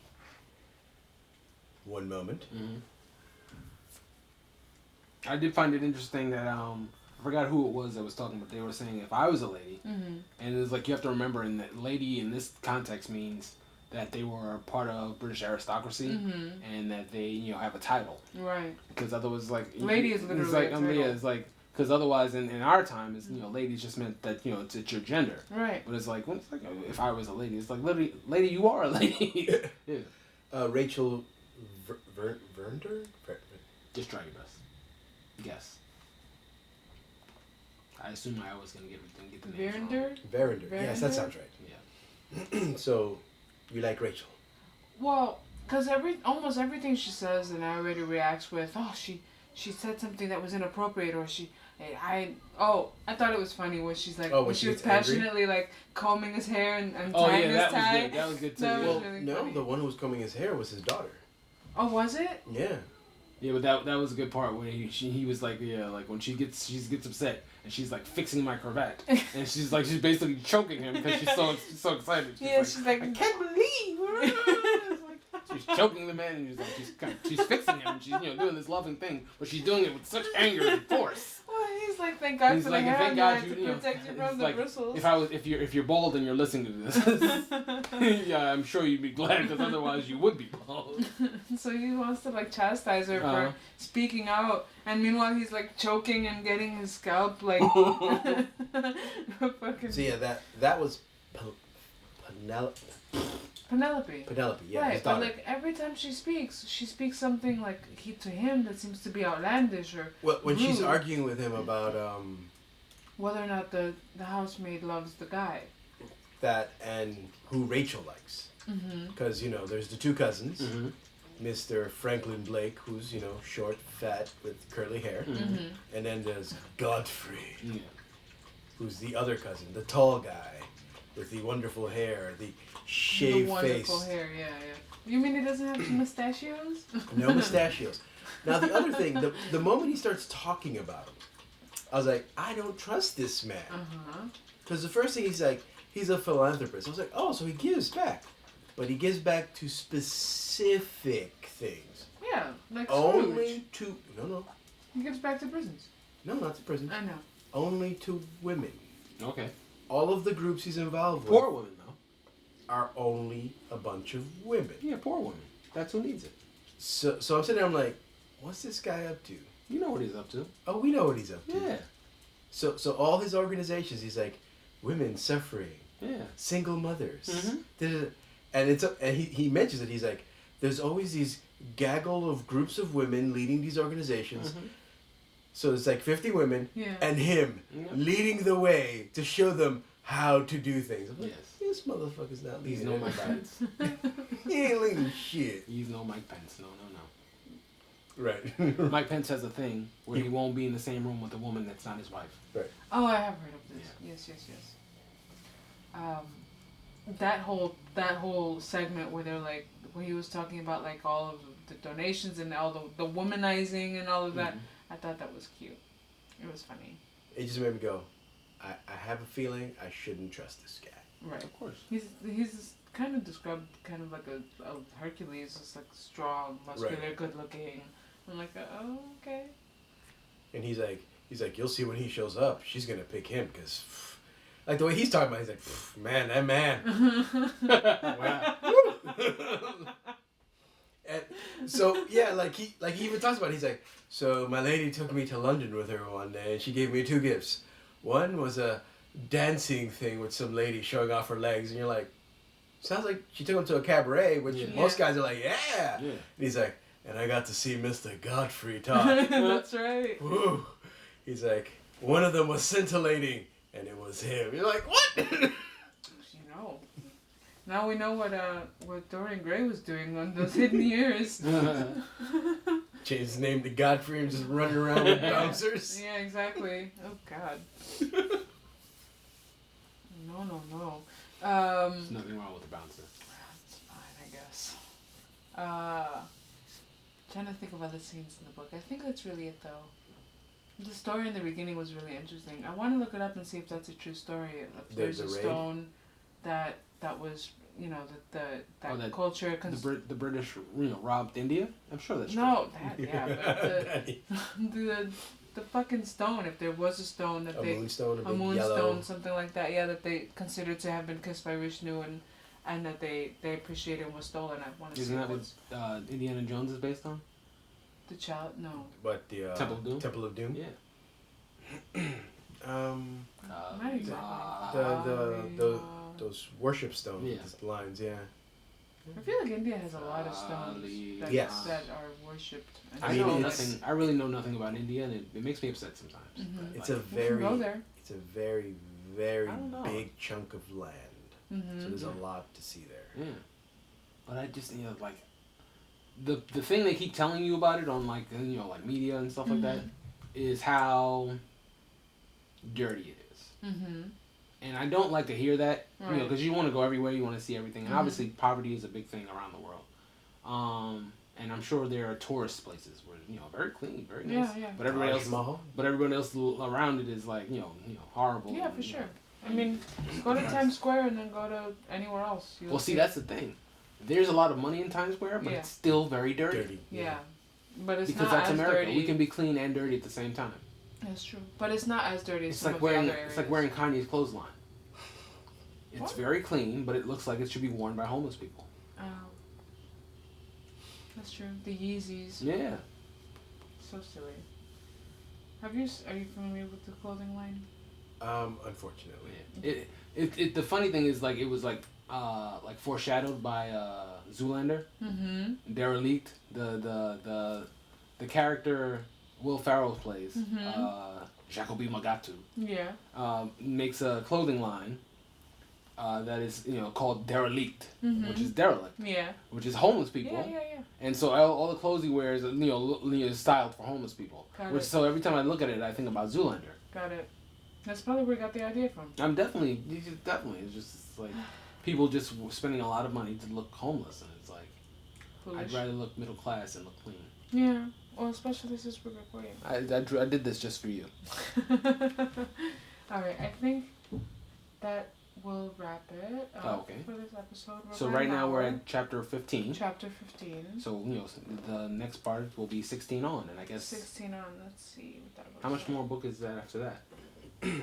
One moment. Mm-hmm. I did find it interesting that I forgot who it was that was talking, but they were saying if I was a lady, and it was like you have to remember, in that lady in this context means that they were part of British aristocracy, and that they have a title. Right. Because otherwise, like lady is literally it's like a title. yeah, it's like because otherwise in our time, it's ladies just meant that it's your gender. Right. But it's like if I was a lady, it's like lady, you are a lady. Yeah. Rachel Vernder? Just try your best. Guess. I assume I was gonna get the name wrong. Verinder? Verinder. Yes, that sounds right. Yeah. So, you like Rachel? Well, because almost everything she says, the narrator reacts with, oh, she said something that was inappropriate, or I thought it was funny when she's like, when she was passionately like combing his hair and tying his tie. That was good too. That Yeah. was really funny. The one who was combing his hair was his daughter. Oh, was it? Yeah. Yeah, but that was a good part when he was like like when she gets upset and she's like fixing my cravat and she's basically choking him because she's so excited. She's like I can't believe. She's choking the man and she's fixing him and she's doing this loving thing, but she's doing it with such anger and force. Well, he's like, thank God for the hair thank on God to protect you from the bristles. If you're bald and you're listening to this, yeah, I'm sure you'd be glad because otherwise you would be bald. So he wants to like chastise her for speaking out, and meanwhile he's like choking and getting his scalp like. Fucking. So yeah, that was Penelope. Penelope, yeah, right, his daughter. but like every time she speaks something like to him that seems to be outlandish or when rude. she's arguing with him about whether or not the housemaid loves the guy. That and who Rachel likes, because there's the 2 cousins, Mr. Franklin Blake, who's short, fat with curly hair, and then there's Godfrey, who's the other cousin, the tall guy with the wonderful hair, the shaved face. Wonderful hair, yeah. You mean he doesn't have mustachios? No mustachios. Now the other thing, the moment he starts talking about him, I was like, I don't trust this man. Because the first thing he's like, he's a philanthropist. I was like, oh, so he gives back. But he gives back to specific things. Yeah, like Only Scrooge. No. He gives back to prisons. No, not to prison. I know. Only to women. Okay. All of the groups he's involved with Poor women though. are only a bunch of women. Yeah, poor women. That's who needs it. So I'm sitting there, I'm like, what's this guy up to? You know what he's up to. Oh, we know what he's up to. Yeah. So all his organizations, he's like, women suffering, single mothers, and he mentions it. He's like, there's always these gaggle of groups of women leading these organizations. So it's like 50 women and him leading the way to show them how to do things. I'm like, this motherfucker's not leading. He's no Mike Pence. He ain't leading shit. He's no Mike Pence. No. Right. Mike Pence has a thing where he won't be in the same room with a woman that's not his wife. Right. Oh, I have heard of this. Yes. That whole segment where they're like when he was talking about like all of the donations and all the womanizing and all of that, I thought that was cute. It was funny. It just made me go, I have a feeling I shouldn't trust this guy. Right. Of course. He's kind of described kind of like a Hercules, just like strong, muscular, good looking. I'm like, oh, okay. And he's like, you'll see when he shows up, she's gonna pick him, cause, like the way he's talking about, he's like, man, that man. Wow. And so yeah, like he even talks about it, he's like, so my lady took me to London with her one day, and she gave me 2 gifts. One was a dancing thing with some lady showing off her legs, and you're like, sounds like she took him to a cabaret, which most guys are like, yeah. And he's like, and I got to see Mr. Godfrey talk. That's right. Woo. He's like, one of them was scintillating, and it was him. You're like, what? Now we know what Dorian Gray was doing on those hidden years. Change his name to Godfrey and just running around with bouncers. Yeah, exactly. Oh God. No. There's nothing wrong with the bouncer. It's fine, I guess. Trying to think of other scenes in the book. I think that's really it, though. The story in the beginning was really interesting. I want to look it up and see if that's a true story. If there's a stone that was, that culture. The British, robbed India. I'm sure that's true. No, but the fucking stone. If there was a stone that Moonstone, a Moonstone, something like that. Yeah, that they considered to have been kissed by Vishnu and that they appreciated and was stolen. I want to see. Isn't that what Indiana Jones is based on? The child? No. But the Temple of Doom. Temple of Doom. Yeah. Not exactly. Those worship stones. Yeah. With the lines. Yeah. I feel like India has a lot of stones that are worshipped. I know nothing. I really know nothing about India, and it makes me upset sometimes. Mm-hmm. It's you can go there. It's a very, very big chunk of land. Mm-hmm. So there's a lot to see there. Yeah, but I just like the thing they keep telling you about it on like media and stuff like that is how dirty it is. Mm-hmm. And I don't like to hear that, because you want to go everywhere, you want to see everything, and obviously poverty is a big thing around the world. And I'm sure there are tourist places where very clean, very nice. Yeah. But everyone else around it is like horrible. Yeah, for sure. I mean, go to Times Square and then go to anywhere else. Well, see, that's the thing. There's a lot of money in Times Square, but it's still very dirty. Yeah, but it's because not that's as America. dirty. We can be clean and dirty at the same time. That's true, but it's not as dirty as It's some like of the wearing other areas. it's like wearing Kanye's clothesline. It's What? very clean, but it looks like it should be worn by homeless people. Oh, that's true. The Yeezys. Yeah. So silly. Are you familiar with the clothing line? Unfortunately. It the funny thing is it was foreshadowed by Zoolander. Mm-hmm. Derelict, the character Will Ferrell plays, Jacoby Magatu. Yeah. Makes a clothing line that is called Derelict, which is derelict. Yeah. Which is homeless people. Yeah. And so all the clothes he wears are styled for homeless people. So every time I look at it, I think about Zoolander. Got it. That's probably where you got the idea from. I'm definitely. It's just like people just spending a lot of money to look homeless, and it's like Foolish. I'd rather look middle class and look clean. Yeah. Well, especially this is recording. I did this just for you. All right. I think that will wrap it up for this episode. So right now we're at chapter 15. Chapter 15. So the next part will be 16 on, and I guess 16 on. Let's see what that was. How much more book is that after that? I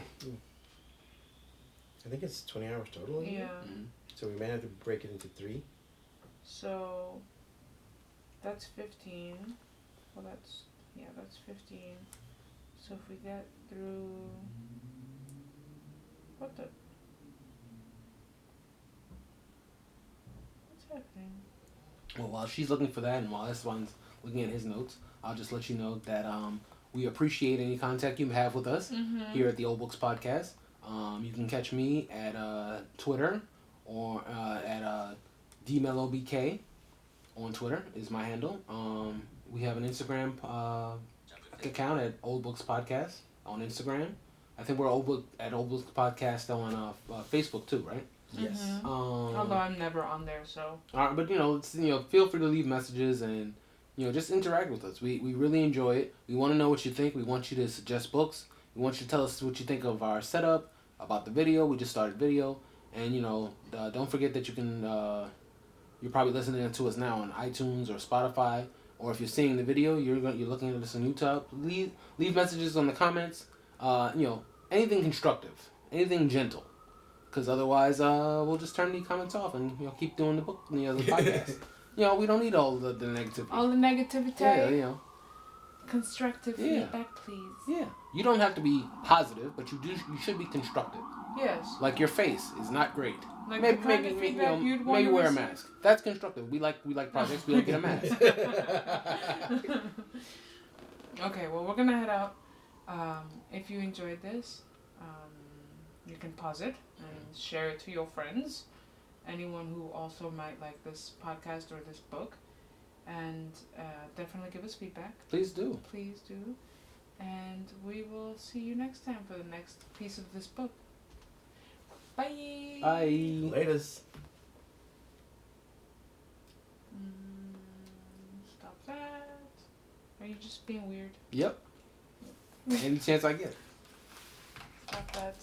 think it's 20 hours total. Yeah. Mm-hmm. So we may have to break it into 3. So that's 15. Well, that's 15. So if we get through what's happening? Well, while she's looking for that, and while this one's looking at his notes, I'll just let you know that we appreciate any contact you have with us here at the Old Books Podcast. You can catch me at Twitter or at DMelobK on Twitter is my handle. We have an Instagram account at Old Books Podcast on Instagram. I think we're at Old Books Podcast on Facebook too, right? Yes. Although I'm never on there, so. But feel free to leave messages and just interact with us. We really enjoy it. We want to know what you think. We want you to suggest books. We want you to tell us what you think of our setup, about the video. We just started video, and don't forget that you can. You're probably listening to us now on iTunes or Spotify, or if you're seeing the video, you're looking at us on YouTube. Leave messages on the comments. Anything constructive, anything gentle. Because otherwise, we'll just turn the comments off and keep doing the podcast. We don't need all the negativity. All the negativity. Yeah, Constructive feedback, please. Yeah, you don't have to be positive, but you should be constructive. Yes. Like your face is not great. Like maybe wear a mask. That's constructive. We like projects. We don't get a mask. Okay, well we're gonna head out. If you enjoyed this, you can pause it and share it to your friends, anyone who also might like this podcast or this book, and definitely give us feedback. Please do. Please do. And we will see you next time for the next piece of this book. Bye. Bye. Latest. Stop that. Are you just being weird? Yep. Any chance I get. Stop that.